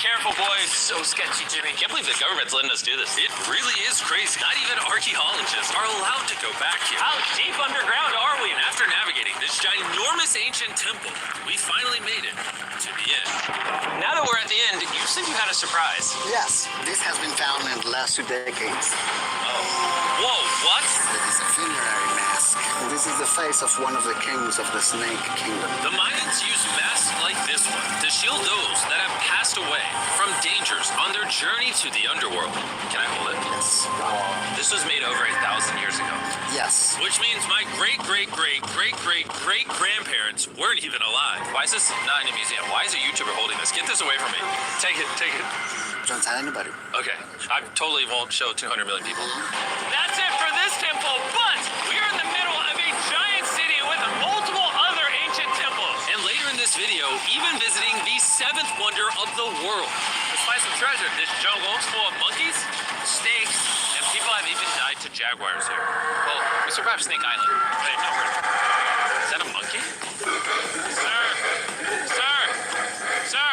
careful, boys. So sketchy, Jimmy. I can't believe the government's letting us do this. It really is crazy. Not even archaeologists are allowed to go back here. How deep underground are we? And after navigating this ginormous ancient temple, we finally made it to the end. Now that we're at the end, you said you had a surprise. Yes, this has been found in the last 2 decades. Whoa, what? It is a funerary mask. And this is the face of one of the kings of the Snake Kingdom. The Mayans used masks like this one to shield those that have passed away from dangers on their journey to the underworld. Can I hold it? Yes. This was made over 1,000 years ago. Yes. Which means my great-great-great-great-great-grandparents weren't even alive. Why is this not in a museum? Why is a YouTuber holding this? Get this away from me. Take it, take it. Don't tell anybody. Okay, I totally won't show 200 million people. That's it for this temple, but we're in the middle of a giant city with multiple other ancient temples. And later in this video, even visiting the 7th wonder of the world. Let's find some treasure. This jungle's full of monkeys, snakes, and people have even died to jaguars here. Well, we survived Snake Island. Wait, no, is that a monkey? Sir! Sir! Sir!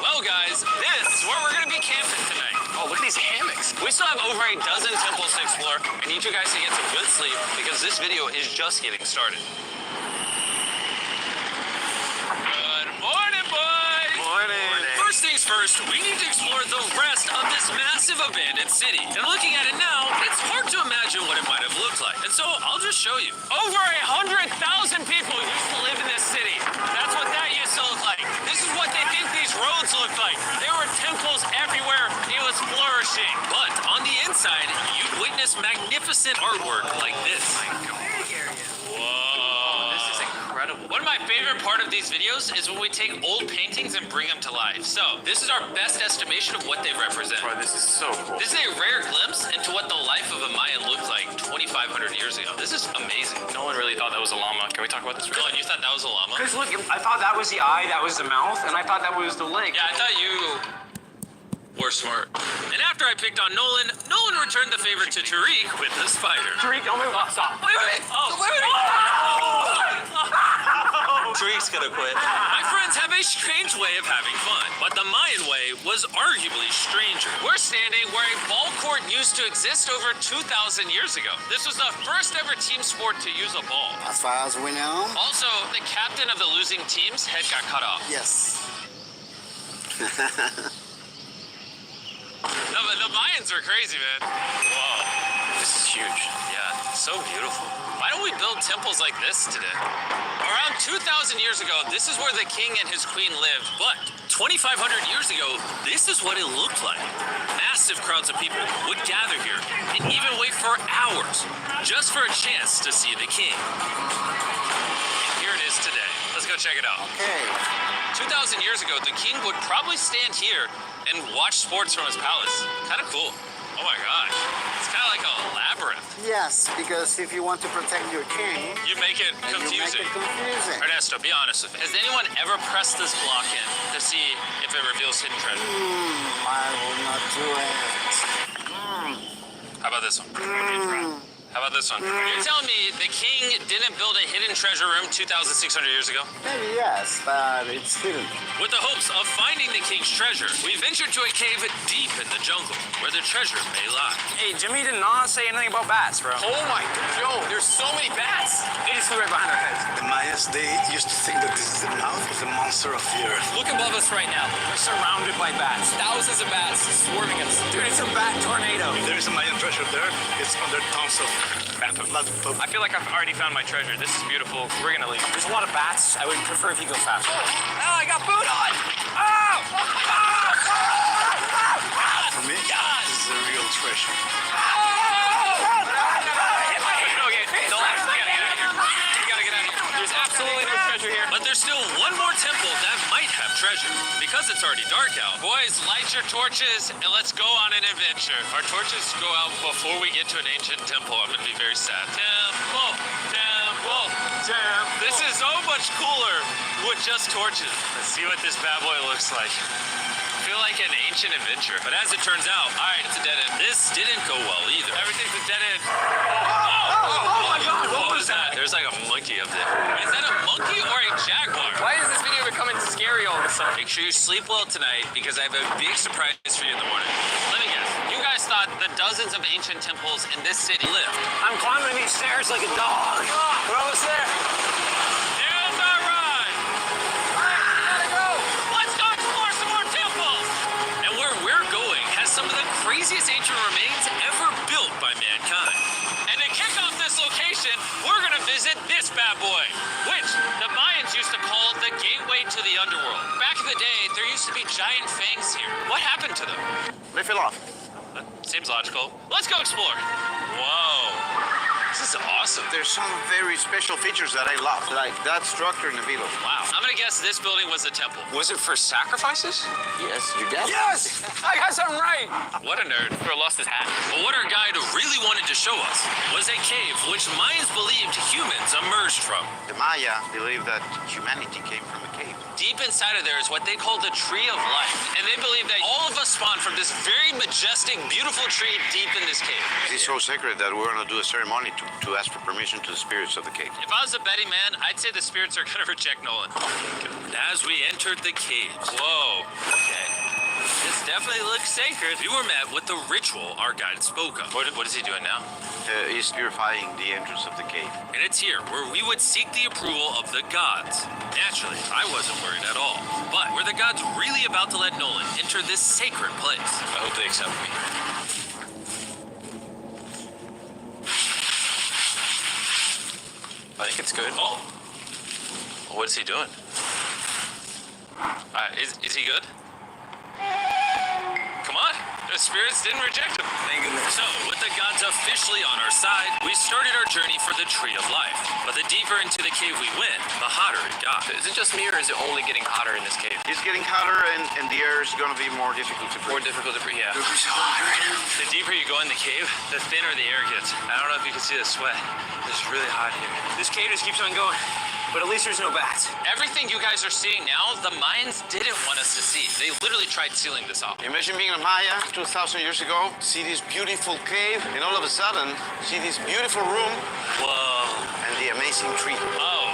Well, guys, this is where we're gonna be camping tonight. Oh, look at these hammocks. We still have over a dozen temples to explore. I need you guys to get some good sleep because this video is just getting started. Good morning, boys! Morning. First things first, we need to explore the rest of this massive abandoned city. And looking at it now, it's hard to imagine what it might have looked like. And so I'll just show you. Over 100,000 people used to live in this city. That's what that used to look like. This is what they think these roads look like. There were temples everywhere. It was flourishing. But on the inside, you'd witness magnificent artwork like this. Whoa. This is incredible. One of my favorite part of these videos is when we take old paintings and bring them to life. So this is our best estimation of what they represent. Bro, this is so cool. This is a rare glimpse into what the life of a Mayan looked like 2,500 years ago. This is amazing. No one really thought that was a llama. Can we talk about this? Colin, you thought that was a llama? Because look, I thought that was the eye, that was the mouth, and I thought that was the leg. Yeah, I thought you were smart. And after I picked on Nolan, Nolan returned the favor to Tariq with the spider. Tariq, don't move. Stop. Wait. Oh, wait. Tariq's gonna quit. My friends have a strange way of having fun, but the Mayan way was arguably stranger. We're standing where a ball court used to exist over 2,000 years ago. This was the first ever team sport to use a ball. As far as we know. Also, the captain of the losing team's head got cut off. Yes. The Mayans are crazy, man. Whoa. This is huge. Yeah, so beautiful. Why don't we build temples like this today? Around 2,000 years ago, this is where the king and his queen lived. But 2,500 years ago, this is what it looked like. Massive crowds of people would gather here and even wait for hours just for a chance to see the king. And here it is today. Let's go check it out. Okay. 2,000 years ago, the king would probably stand here and watch sports from his palace. Kind of cool. Oh my gosh. It's kind of like a labyrinth. Yes, because if you want to protect your king, You make it you make confusing. it confusing. Ernesto, be honest with me. Has anyone ever pressed this block in to see if it reveals hidden treasure? I will not do it. How about this one? How about this one? You're telling me the king didn't build a hidden treasure room 2,600 years ago? Maybe yes, but it's hidden. With the hopes of finding the king's treasure, we ventured to a cave deep in the jungle where the treasure may lie. Hey, Jimmy did not say anything about bats, bro. Oh my, yo, there's so many bats. They just flew right behind our heads. The Mayas, they used to think that this is the mouth of the monster of the earth. Look above us right now. We're surrounded by bats. Thousands of bats swarming us. Dude, it's a bat tornado. If there is a Mayan treasure there, it's under tons of phantom blood. I feel like I've already found my treasure. This is beautiful. We're gonna leave. There's a lot of bats. I would prefer if you go faster. Oh, I got food on! For me, this is a real treasure. There's absolutely no treasure here. But there's still one more temple that might have treasure. Because it's already dark out. Boys, light your torches and let's go on an adventure. Our torches go out before we get to an ancient temple. I'm gonna be very sad. Temple. This is so much cooler with just torches. Let's see what this bad boy looks like. I feel like an ancient adventure. But as it turns out, all right, it's a dead end. This didn't go well either. Everything's a dead end. Oh my God, what was that? There's like a monkey up there. Is that a monkey? monkey or a jaguar? Why is this video becoming scary all of a sudden? Make sure you sleep well tonight because I have a big surprise for you in the morning. Let me guess. You guys thought the dozens of ancient temples in this city lived. I'm climbing these stairs like a dog. We're almost there. There's our ride. Gotta go. Let's go explore some more temples. And where we're going has some of the craziest ancient remains ever built by mankind. And to kick off this location, we're gonna visit this bad boy, which the Mayans used to call the gateway to the underworld. Back in the day, there used to be giant fangs here. What happened to them? They fell off. Seems logical. Let's go explore. Whoa. This is awesome. There's some very special features that I love, like that structure in the middle. Wow. I'm gonna guess this building was a temple. Was it for sacrifices? Yes, you get it. Yes! I got something right. What a nerd. Bro lost his hat. But what our guide really wanted to show us was a cave which Mayans believed humans emerged from. The Maya believed that humanity came from a cave. Deep inside of there is what they call the Tree of Life. And they believe that all of us spawned from this very majestic, beautiful tree deep in this cave. It's so sacred that we're gonna do a ceremony to ask for permission to the spirits of the cave. If I was a betting man, I'd say the spirits are gonna reject Nolan. As we entered the caves, whoa, okay. This definitely looks sacred. We were met with the ritual our guide spoke of. What is he doing now? He's purifying the entrance of the cave. And it's here where we would seek the approval of the gods. Naturally, I wasn't worried at all. But were the gods really about to let Nolan enter this sacred place? I hope they accept me. I think it's good. Oh. What is he doing? Is he good? Come on. The spirits didn't reject him. Thank goodness. So, with the gods officially on our side, we started our journey for the Tree of Life. But the deeper into the cave we went, the hotter it got. Is it just me or is it only getting hotter in this cave? It's getting hotter and the air is gonna be more difficult to More breathe. difficult to breathe, yeah. It's so hot right now. The deeper you go in the cave, the thinner the air gets. I don't know if you can see the sweat. It's really hot here. This cave just keeps on going. But at least there's no bats. Everything you guys are seeing now, the Mayans didn't want us to see. They literally tried sealing this off. Imagine being a Maya 2,000 years ago, see this beautiful cave, and all of a sudden, see this beautiful room Whoa. and the amazing tree. Oh.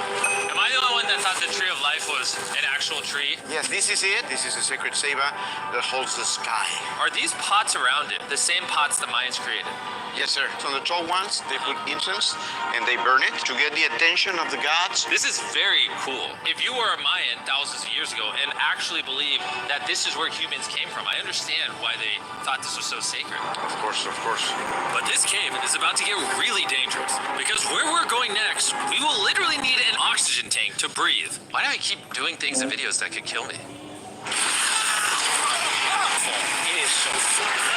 Am I the only one that thought the Tree of Life was an actual tree? Yes, this is it. This is a sacred ceiba that holds the sky. Are these pots around it the same pots the Mayans created? Yes, sir. So on the tall ones, they put incense and they burn it to get the attention of the gods. This is very cool. If you were a Mayan thousands of years ago and actually believed that this is where humans came from, I understand why they thought this was so sacred. Of course, of course. But this cave is about to get really dangerous because where we're going next, we will literally need an oxygen tank to breathe. Why do I keep doing things in videos that could kill me? It is so fun.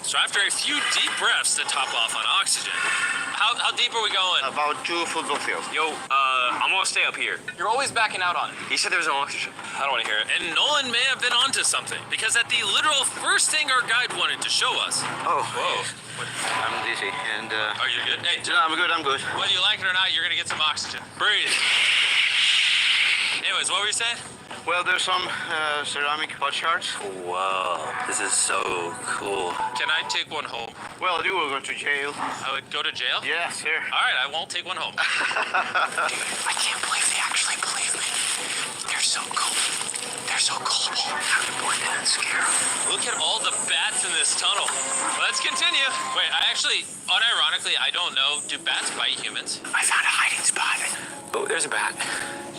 So after a few deep breaths to top off on oxygen, how deep are we going? About 2 football fields. Yo, I'm gonna stay up here. You're always backing out on it. He said there was no oxygen. I don't want to hear it. And Nolan may have been onto something because at the literal first thing our guide wanted to show us. Oh, Whoa. I'm dizzy and Are you good? Hey, no, I'm good, I'm good. whether you like it or not, you're gonna get some oxygen. Breathe. Anyways, what were you saying? Well, there's some ceramic pot shards. Whoa, this is so cool. Can I take one home? Well, you will go to jail. I would go to jail? Yes, sir. All right, I won't take one home. I can't believe they actually believe me. They're so cool. They're so gullible. How to blend in and scare them. Look at all the bats in this tunnel. Let's continue. Wait, unironically, I don't know. Do bats bite humans? I found a hiding spot. Oh, there's a bat.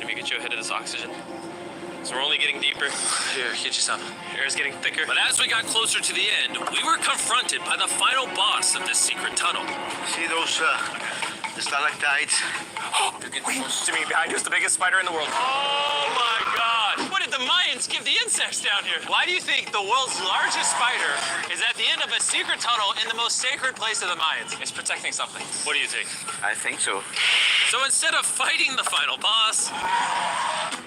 Jimmy, get you a hit of this oxygen. So we're only getting deeper. Here, get you some. Air's getting thicker. But as we got closer to the end, we were confronted by the final boss of this secret tunnel. See those the stalactites? Jimmy, behind you is the biggest spider in the world. Oh my God! What did the Mayans give the insects down here? Why do you think the world's largest spider is at the end of a secret tunnel in the most sacred place of the Mayans? It's protecting something. What do you think? I think so. So instead of fighting the final boss,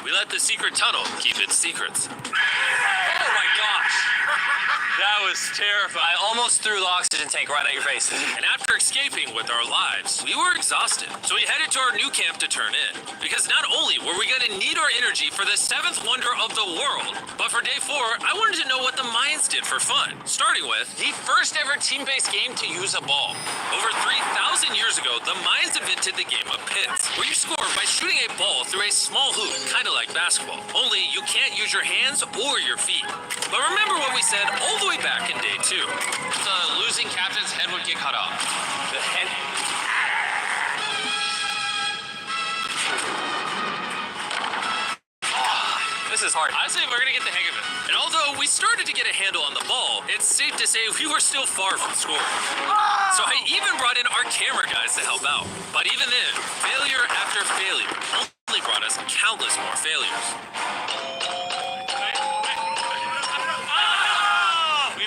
we let the secret tunnel keep its secrets. Oh my gosh! That was terrifying. I almost threw the oxygen tank right at your face. And after escaping with our lives, we were exhausted. So we headed to our new camp to turn in. Because not only were we going to need our energy for the seventh wonder of the world, but for day 4, I wanted to know what the Mayans did for fun. Starting with the first ever team-based game to use a ball. Over 3,000 years ago, the Mayans invented the game of pins, where you score by shooting a ball through a small hoop, kind of like basketball. Only you can't use your hands or your feet. But remember what we said all the way back in day 2. The losing captain's head would get cut off. The head. This is hard. Honestly, we're gonna get the hang of it. And although we started to get a handle on the ball, it's safe to say we were still far from scoring. So I even brought in our camera guys to help out. But even then, failure after failure only brought us countless more failures.